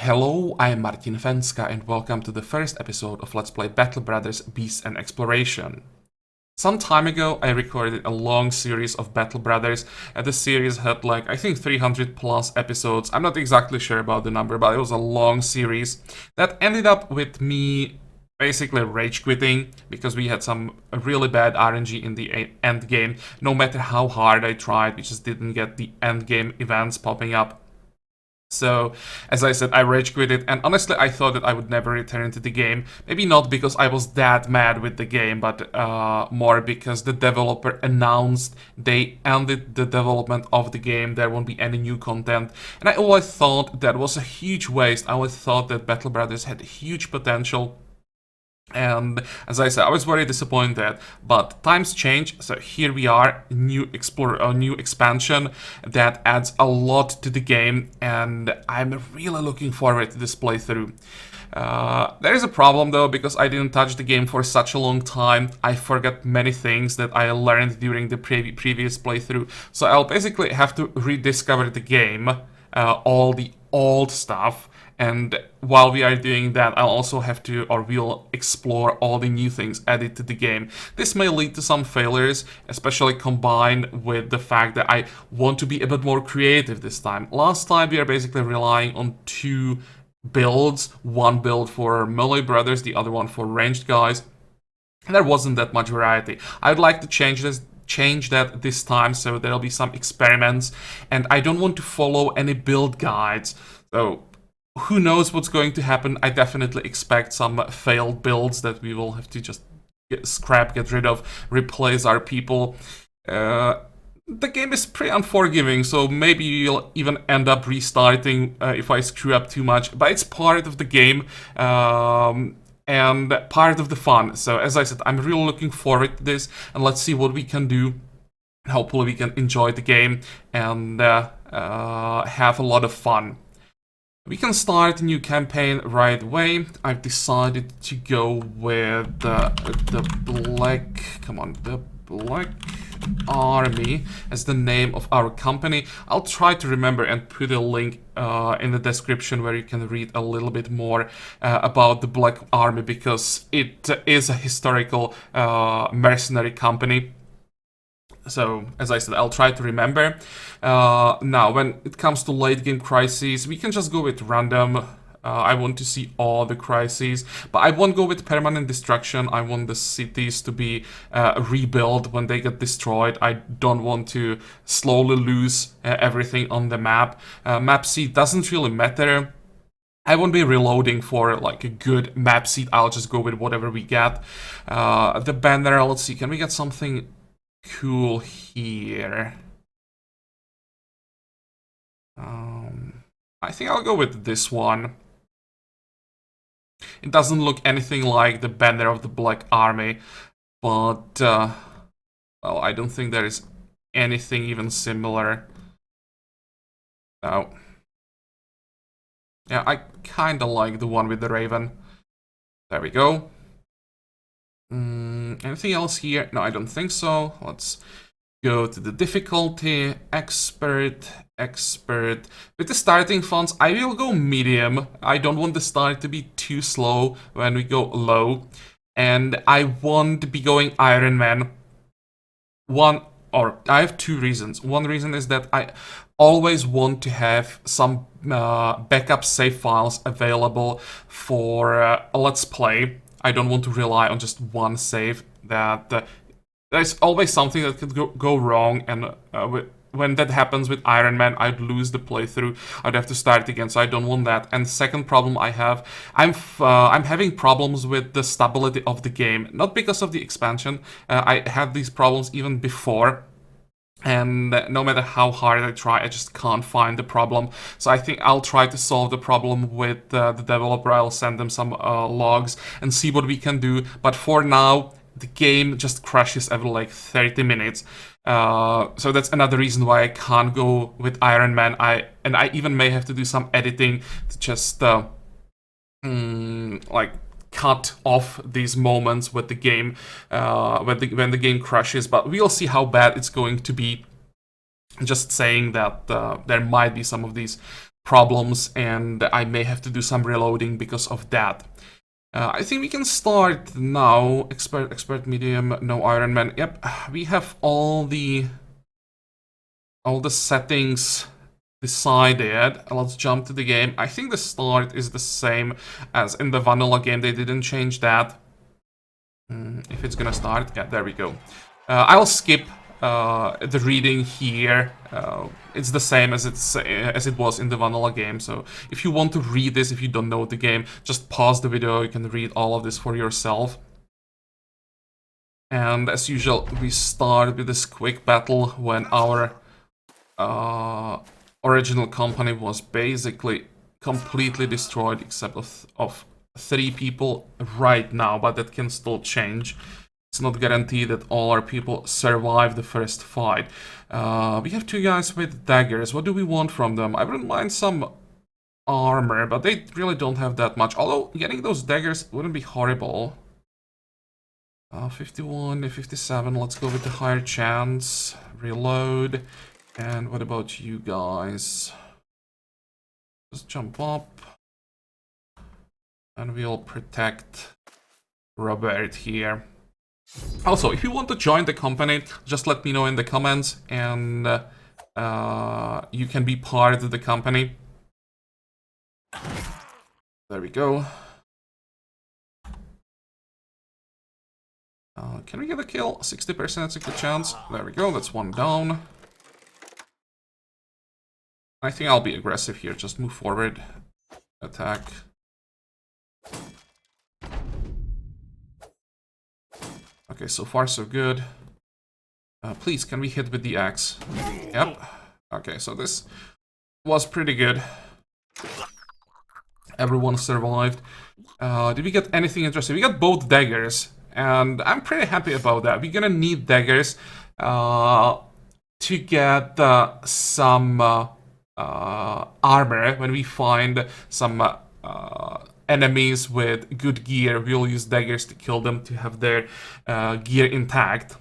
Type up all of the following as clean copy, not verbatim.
Hello, I am Martin Fencka and welcome to the first episode of Let's Play Battle Brothers Beasts&Exploration. Some time ago I recorded a long series of Battle Brothers and the series had I think 300 plus episodes. I'm not exactly sure about the number, but it was a long series that ended up with me basically rage quitting because we had some really bad RNG in the end game. No matter how hard I tried, we just didn't get the end game events popping up. So, as I said, I rage quit, and honestly I thought that I would never return to the game. Maybe not because I was that mad with the game, but more because the developer announced they ended the development of the game, there won't be any new content. And I always thought that was a huge waste. I always thought that Battle Brothers had huge potential. And as I said, I was very disappointed, but times change, so here we are, new expansion that adds a lot to the game, and I'm really looking forward to this playthrough. There is a problem though, because I didn't touch the game for such a long time. I forgot many things that I learned during the previous playthrough, so I'll basically have to rediscover the game, all the old stuff. And while we are doing that, I'll also have to, or we'll explore all the new things added to the game. This may lead to some failures, especially combined with the fact that I want to be a bit more creative this time. Last time we are basically relying on two builds, one build for melee brothers, the other one for ranged guys. And there wasn't that much variety. I'd like to change that this time, so there'll be some experiments, and I don't want to follow any build guides. So who knows what's going to happen. I definitely expect some failed builds that we will have to just get rid of, replace our people. The game is pretty unforgiving, so maybe you'll even end up restarting if I screw up too much, but it's part of the game and part of the fun. So as I said, I'm really looking forward to this, and let's see what we can do. Hopefully we can enjoy the game and have a lot of fun. We can start a new campaign right away. I've decided to go with the Black Army as the name of our company. I'll try to remember and put a link in the description where you can read a little bit more about the Black Army, because it is a historical mercenary company. So, as I said, I'll try to remember. Now, when it comes to late game crises, we can just go with random. I want to see all the crises, but I won't go with permanent destruction. I want the cities to be rebuilt when they get destroyed. I don't want to slowly lose everything on the map. Map seed doesn't really matter. I won't be reloading for a good map seed. I'll just go with whatever we get. The banner, let's see, can we get something cool here? I think I'll go with this one. It doesn't look anything like the banner of the Black Army, but well, I don't think there is anything even similar. No. Yeah, I kinda like the one with the raven. There we go. Anything else here? No, I don't think so. Let's go to the difficulty. Expert. With the starting fonts, I will go medium. I don't want the start to be too slow when we go low. And I won't be going Iron Man. I have two reasons. One reason is that I always want to have some backup save files available for a Let's Play. I don't want to rely on just one save. That there's always something that could go wrong, and when that happens with Iron Man, I'd lose the playthrough. I'd have to start again, so I don't want that. And the second problem I have, I'm having problems with the stability of the game. Not because of the expansion. I had these problems even before. And no matter how hard I try, I just can't find the problem. So I think I'll try to solve the problem with the developer. I'll send them some logs and see what we can do. But for now, the game just crashes every 30 minutes. So that's another reason why I can't go with Iron Man. I even may have to do some editing to just cut off these moments with the game when the game crashes, but we'll see how bad it's going to be. Just saying that there might be some of these problems, and I may have to do some reloading because of that. I think we can start now. Expert, medium, no Iron Man. Yep, we have all the settings decided. Let's jump to the game. I think the start is the same as in the vanilla game. They didn't change that. If it's gonna start, yeah, there we go. I'll skip the reading here. It's the same as it was in the vanilla game. So if you want to read this, if you don't know the game, just pause the video. You can read all of this for yourself. And as usual, we start with this quick battle when our original company was basically completely destroyed, except of 3 people right now, but that can still change. It's not guaranteed that all our people survive the first fight. We have 2 guys with daggers. What do we want from them? I wouldn't mind some armor, but they really don't have that much. Although getting those daggers wouldn't be horrible. 51, 57, let's go with the higher chance. Reload. And what about you guys? Just jump up. And we'll protect Robert here. Also, if you want to join the company, just let me know in the comments, and you can be part of the company. There we go. Can we get a kill? 60%, that's a good chance. There we go, that's 1 down. I think I'll be aggressive here, just move forward. Attack. Okay, so far so good. Please, can we hit with the axe? Yep. Okay, so this was pretty good. Everyone survived. Did we get anything interesting? We got both daggers, and I'm pretty happy about that. We're gonna need daggers to get some armor. When we find some enemies with good gear, we'll use daggers to kill them to have their gear intact.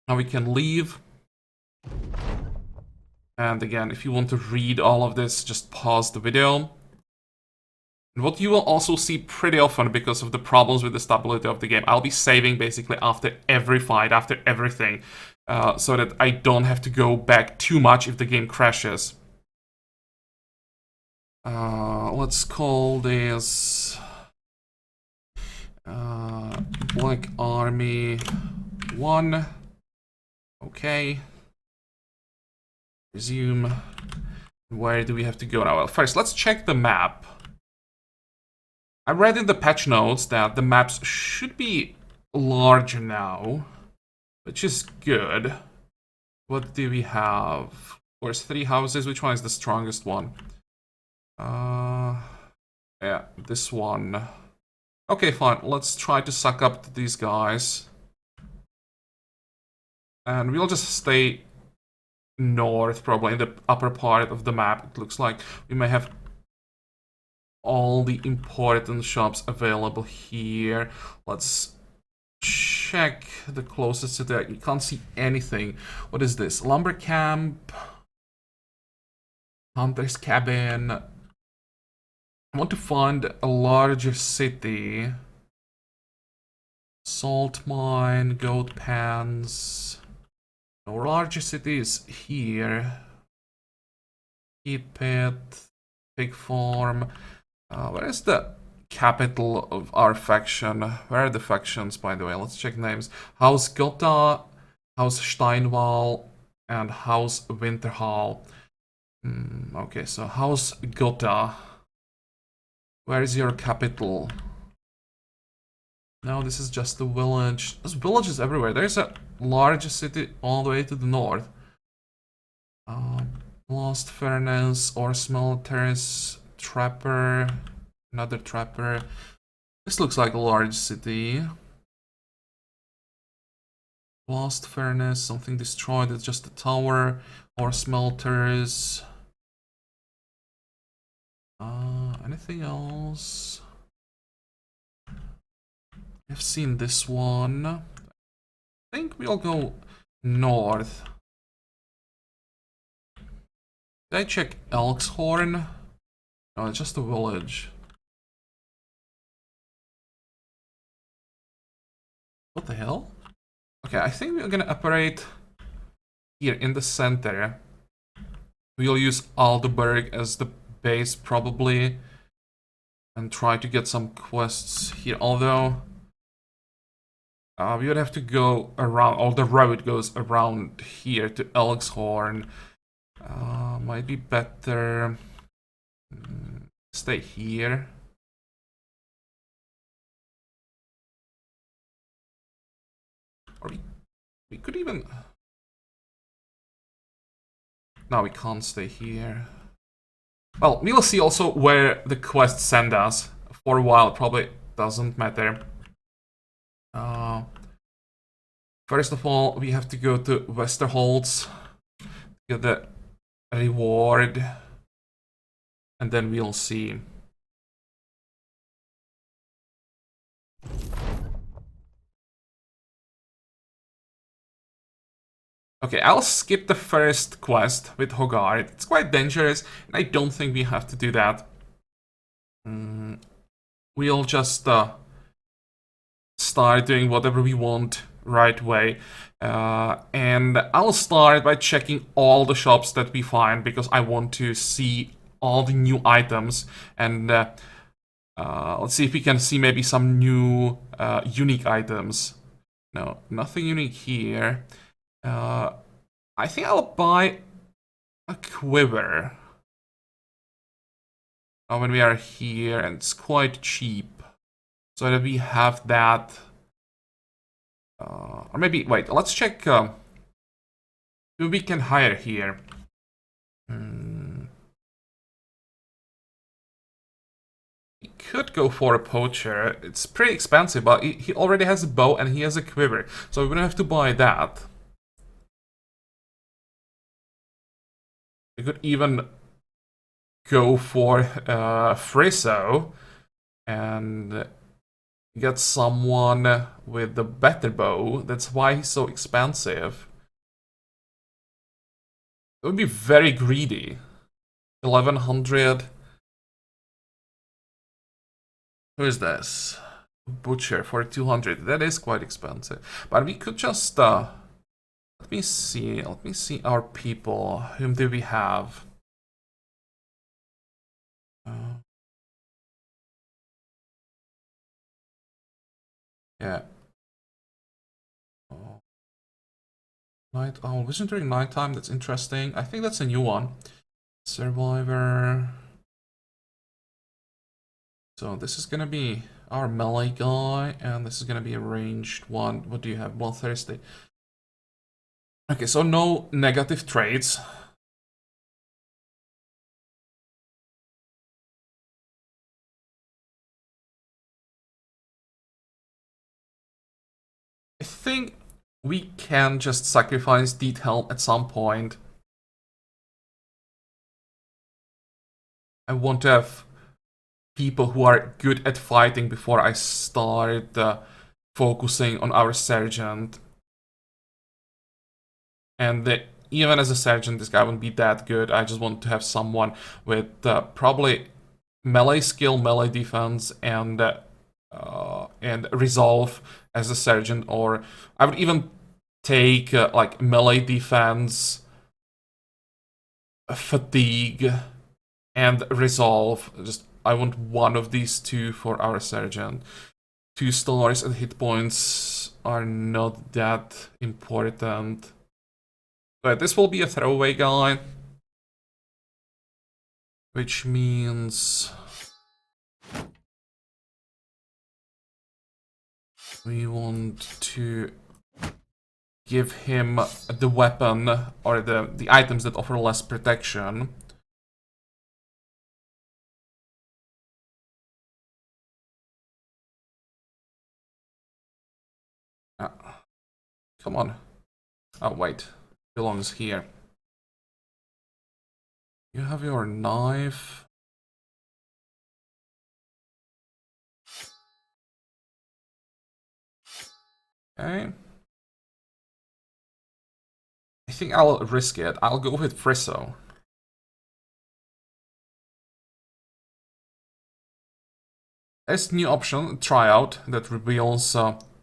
Now we can leave. And again, if you want to read all of this, just pause the video. And what you will also see pretty often, because of the problems with the stability of the game, I'll be saving basically after every fight, after everything, so that I don't have to go back too much if the game crashes. Let's call this Black Army 1. Okay. Resume. Where do we have to go now? Well, first, let's check the map. I read in the patch notes that the maps should be larger now, which is good. What do we have? Of course, 3 houses. Which one is the strongest one? Yeah, this one. Okay, fine. Let's try to suck up to these guys. And we'll just stay north, probably in the upper part of the map. It looks like we may have all the important shops available here. Let's check the closest to that. You can't see anything. What is this? Lumber camp. Hunter's cabin. I want to find a larger city. Salt mine, goat pans. No larger cities here. Heat pit, pig farm. Where is the capital of our faction? Where are the factions, by the way? Let's check names. House Gotha, House Steinwall, and House Winterhall. Okay, so House Gotha. Where is your capital? No, this is just a village. There's villages everywhere. There's a large city all the way to the north. Blast furnace, ore smelters, trapper, another trapper. This looks like a large city. Blast furnace, something destroyed. It's just a tower. Ore smelters. Anything else? I've seen this one. I think we'll go north. Did I check Elkshorn? No, it's just a village. What the hell? Okay, I think we're gonna operate here in the center. We'll use Aldeburg as the base probably. And try to get some quests here, although we would have to go around, or the road goes around here to Elkshorn. Might be better stay here. Or we could even... No, we can't stay here. Well, we'll see also where the quests send us. For a while, it probably doesn't matter. First of all, we have to go to Westerholz, get the reward, and then we'll see. Okay, I'll skip the first quest with Hogard. It's quite dangerous, and I don't think we have to do that. We'll just start doing whatever we want right away. And I'll start by checking all the shops that we find, because I want to see all the new items. And let's see if we can see maybe some new unique items. No, nothing unique here. I think I'll buy a quiver when we are here, and it's quite cheap, so that we have that. Or maybe, wait, let's check who we can hire here. We could go for a poacher. It's pretty expensive, but he already has a bow and he has a quiver, so we're gonna have to buy that. We could even go for Friso and get someone with the better bow. That's why he's so expensive. It would be very greedy. 1100. Who is this? Butcher for 200. That is quite expensive. But we could just let me see our people. Whom do we have? Yeah. Night Owl. Vision during nighttime. That's interesting. I think that's a new one. Survivor. So this is gonna be our melee guy, and this is gonna be a ranged one. What do you have? Bloodthirsty. Okay, so no negative traits. I think we can just sacrifice Deed Helm at some point. I want to have people who are good at fighting before I start focusing on our sergeant. And even as a sergeant, this guy wouldn't be that good. I just want to have someone with probably melee skill, melee defense, and resolve as a sergeant. Or I would even take like melee defense, fatigue, and resolve. Just I want one of these two for our sergeant. 2 stars and hit points are not that important. But this will be a throwaway guy, which means we want to give him the weapon or the items that offer less protection. Come on. Oh, wait. Belongs here. You have your knife. Okay. I think I'll risk it. I'll go with Friso. There's a new option, tryout, that reveals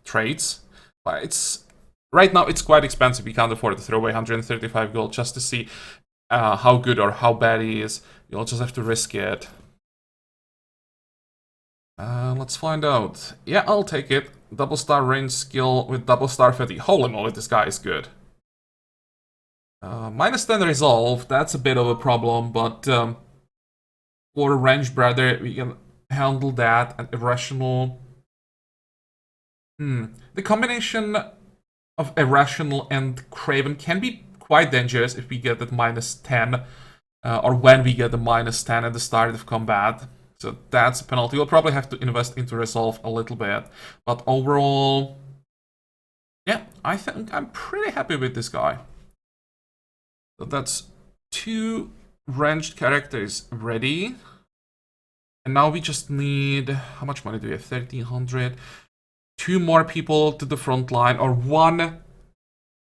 trades. But it's right now it's quite expensive. We can't afford to throw away 135 gold just to see how good or how bad he is. You'll just have to risk it. Let's find out. Yeah, I'll take it. Double star range skill with double star fatigue. Holy moly, this guy is good. Minus 10 resolve, that's a bit of a problem, but for a ranged brother, we can handle that. And irrational. The combination of irrational and craven can be quite dangerous if we get that minus 10, or when we get the minus 10 at the start of combat. So that's a penalty. We'll probably have to invest into resolve a little bit. But overall, yeah, I think I'm pretty happy with this guy. So that's 2 ranged characters ready. And now we just need, how much money do we have? 1,300. 2 more people to the front line, or 1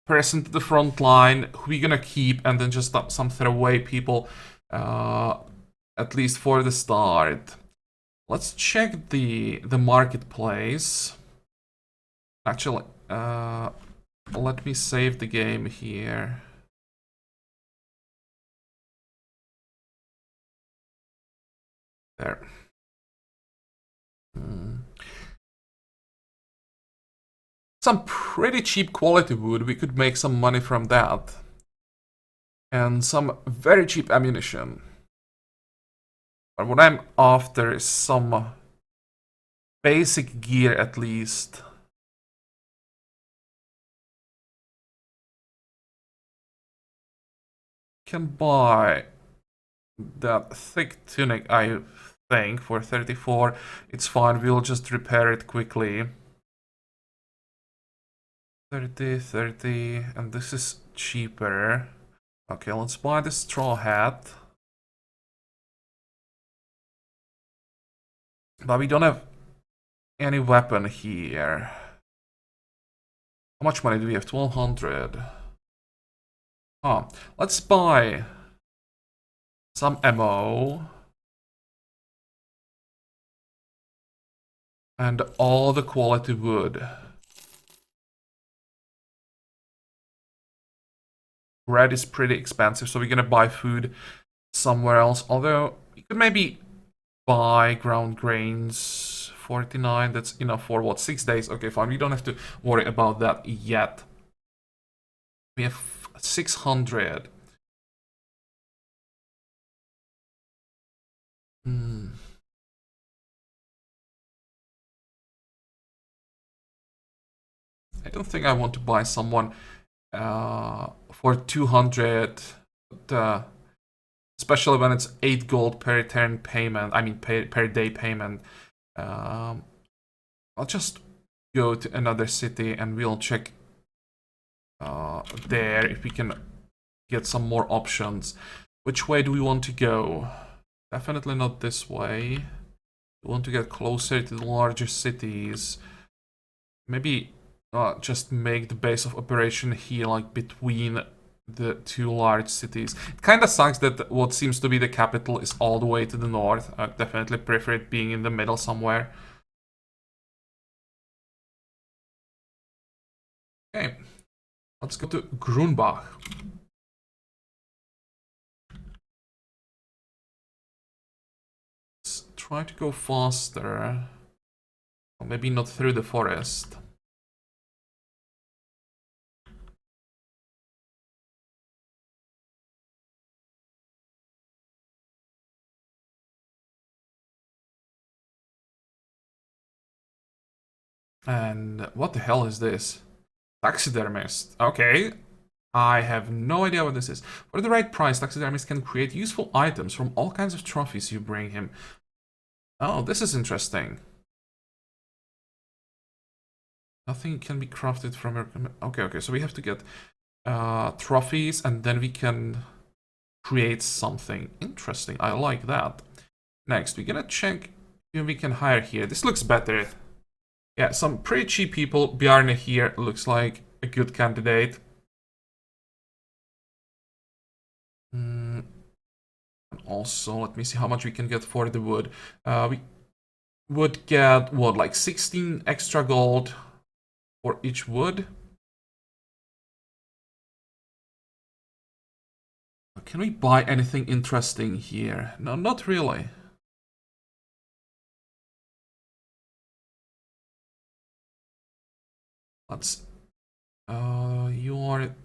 person to the front line who we're gonna keep, and then just some throwaway people, at least for the start. Let's check the marketplace. Actually, let me save the game here. There. Some pretty cheap quality wood. We could make some money from that. And some very cheap ammunition. But what I'm after is some basic gear at least. Can buy that thick tunic, I think, for 34. It's fine, we'll just repair it quickly. 30, 30, and this is cheaper. Okay, let's buy the straw hat. But we don't have any weapon here. How much money do we have? 1,200. Oh, let's buy some ammo. And all the quality wood. Bread is pretty expensive, so we're gonna buy food somewhere else. Although, we could maybe buy ground grains. 49, that's enough for what, 6 days? Okay, fine, we don't have to worry about that yet. We have 600. I don't think I want to buy someone for 200, but, especially when it's 8 gold per turn payment, I mean per day payment. I'll just go to another city and we'll check there if we can get some more options. Which way do we want to go? Definitely not this way. We want to get closer to the larger cities. Maybe just make the base of operation here, like between the 2 large cities. It kind of sucks that what seems to be the capital is all the way to the north. I definitely prefer it being in the middle somewhere. Okay, let's go to Grunbach. Let's try to go faster. Or maybe not through the forest. And what the hell is this? Taxidermist. Okay. I have no idea what this is. For the right price, taxidermist can create useful items from all kinds of trophies you bring him. Oh, this is interesting. Nothing can be crafted from your... Okay, so we have to get trophies and then we can create something interesting. I like that. Next, we're gonna check who we can hire here. This looks better. Yeah, some pretty cheap people. Bjarne here looks like a good candidate. And also, let me see how much we can get for the wood. We would get, what, like 16 extra gold for each wood? Can we buy anything interesting here? No, not really. Let's... you're a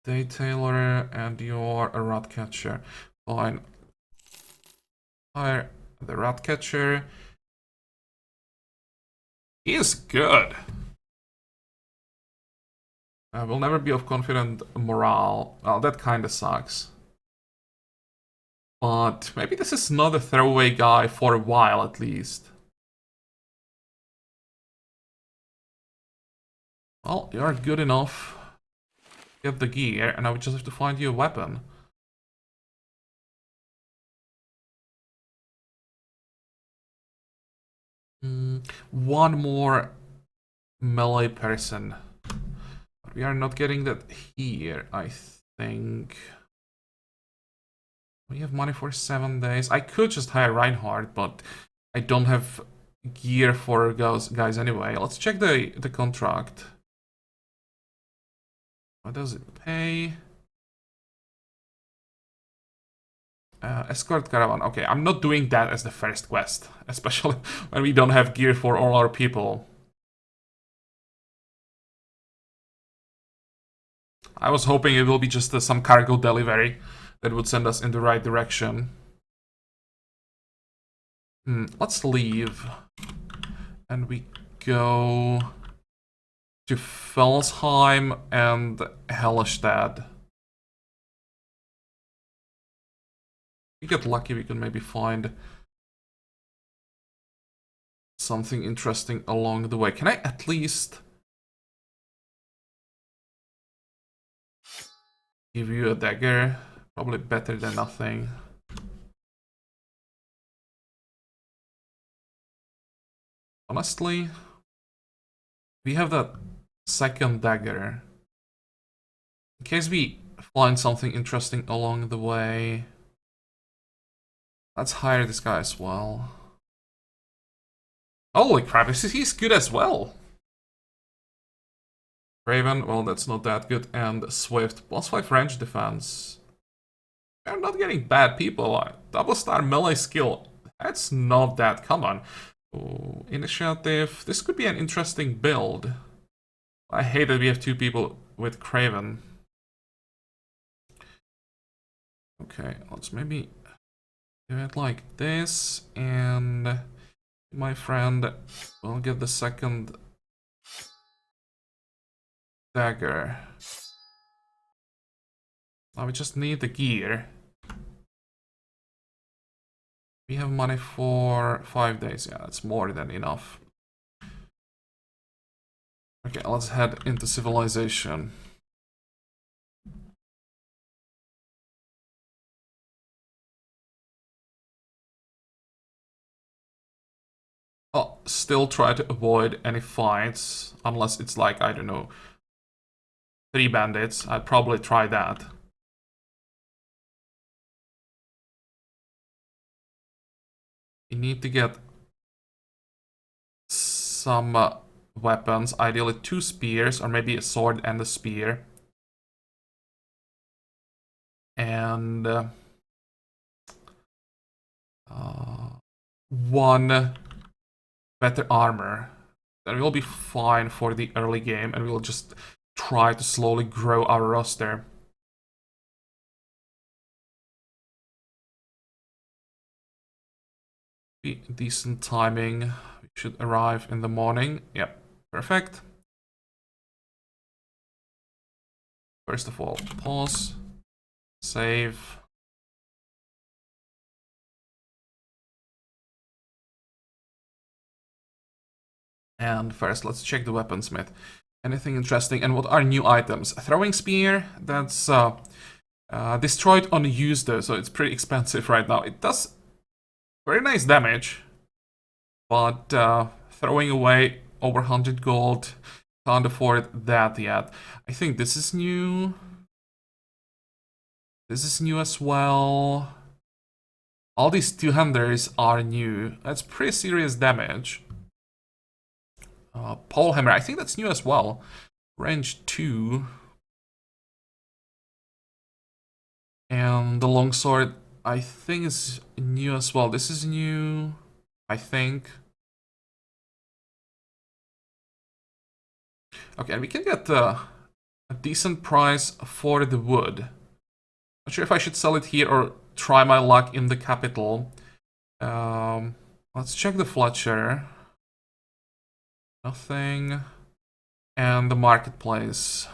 detailer and you're a rat catcher. Fine. Hire the rat catcher. He is good. Will never be of confident morale. Well, that kinda sucks. But maybe this is not a throwaway guy for a while at least. Well, you're good enough. Get the gear, and I would just have to find you a weapon. One more melee person. But we are not getting that here, I think. We have money for 7 days. I could just hire Reinhardt, but I don't have gear for guys anyway. Let's check the contract. What does it pay? Escort caravan. Okay, I'm not doing that as the first quest, especially when we don't have gear for all our people. I was hoping it will be just some cargo delivery that would send us in the right direction. Let's leave. And we go to Felsheim and Hellestad. If we get lucky, we can maybe find something interesting along the way. Can I at least give you a dagger? Probably better than nothing. Honestly, we have that second dagger. In case we find something interesting along the way. Let's hire this guy as well. Holy crap, he's good as well. Raven, well, that's not that good. And Swift, +5 range defense. We're not getting bad people. Double star melee skill. That's not that common. Ooh, initiative. This could be an interesting build. I hate that we have 2 people with Craven. Okay, let's maybe do it like this, and my friend will get the second dagger. Now we just need the gear. We have money for 5 days. Yeah, that's more than enough. Okay, let's head into civilization. I'll still try to avoid any fights, unless it's like, I don't know, 3 bandits. I'd probably try that. You need to get some weapons, ideally 2 spears, or maybe a sword and a spear. And 1 better armor. Then we'll be fine for the early game, and we'll just try to slowly grow our roster. Be decent timing. We should arrive in the morning. Yep, perfect. First of all, pause, save. And first, let's check the weaponsmith. Anything interesting? And what are new items? A throwing spear, that's destroyed on use though, so it's pretty expensive right now. It does very nice damage, but throwing away over 100 gold, can't afford that yet. I think this is new. This is new as well. All these two-handers are new. That's pretty serious damage. Pole hammer, I think that's new as well. Range 2. And the longsword, I think is new as well. This is new, I think. Okay, and we can get a decent price for the wood. Not sure if I should sell it here or try my luck in the capital. Let's check the Fletcher. Nothing. And the marketplace.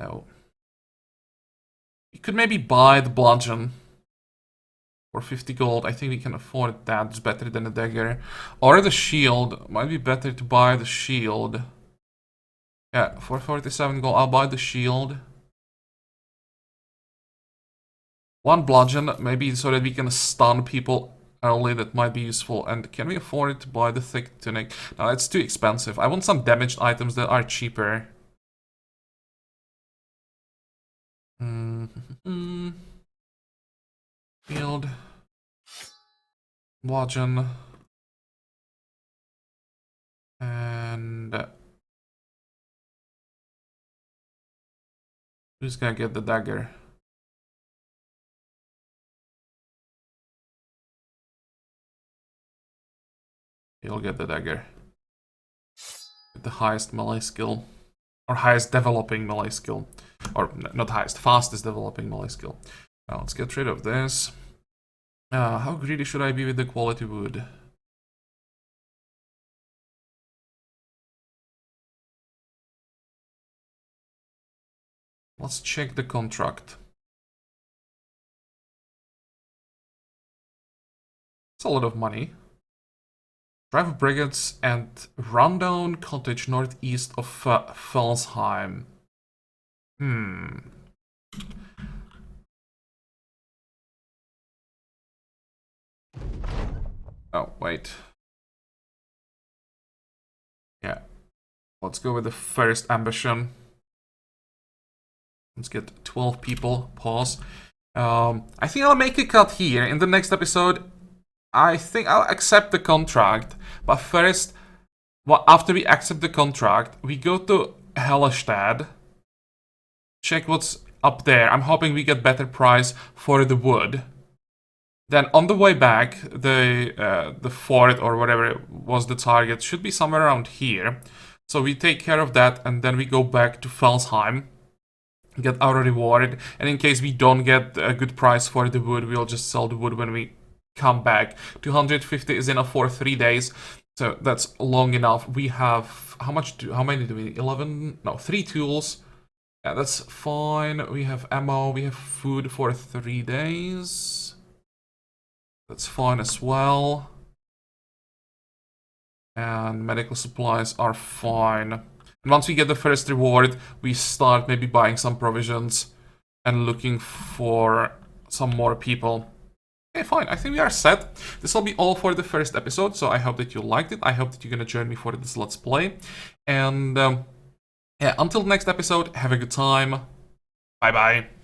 No. You could maybe buy the bludgeon for 50 gold. I think we can afford that. It's better than a dagger. Or the shield. Might be better to buy the shield. Yeah, for 47 gold, I'll buy the shield. One bludgeon, maybe so that we can stun people early. That might be useful. And can we afford to buy the thick tunic? No, it's too expensive. I want some damaged items that are cheaper. Shield. Bludgeon. And who's gonna get the dagger? He'll get the dagger. With the highest melee skill. Or highest developing melee skill. Or not highest, fastest developing melee skill. Now let's get rid of this. How greedy should I be with the quality wood? Let's check the contract. It's a lot of money. Drive brigades and rundown cottage northeast of Felsheim. Oh, wait. Yeah. Let's go with the first ambition. Let's get 12 people. Pause. I think I'll make a cut here. In the next episode, I think I'll accept the contract. But first, well, after we accept the contract, we go to Hellestad. Check what's up there. I'm hoping we get better price for the wood. Then on the way back, the fort or whatever was the target should be somewhere around here. So we take care of that and then we go back to Felsheim. Get our reward. And in case we don't get a good price for the wood, we'll just sell the wood when we come back. 250 is enough for 3 days. So that's long enough. We have, how many do we need? 11? No, 3 tools. Yeah, that's fine. We have ammo, we have food for 3 days. That's fine as well. And medical supplies are fine. And once we get the first reward, we start maybe buying some provisions and looking for some more people. Okay, fine. I think we are set. This will be all for the first episode, so I hope that you liked it. I hope that you're gonna join me for this Let's Play. And yeah, until the next episode, have a good time. Bye-bye.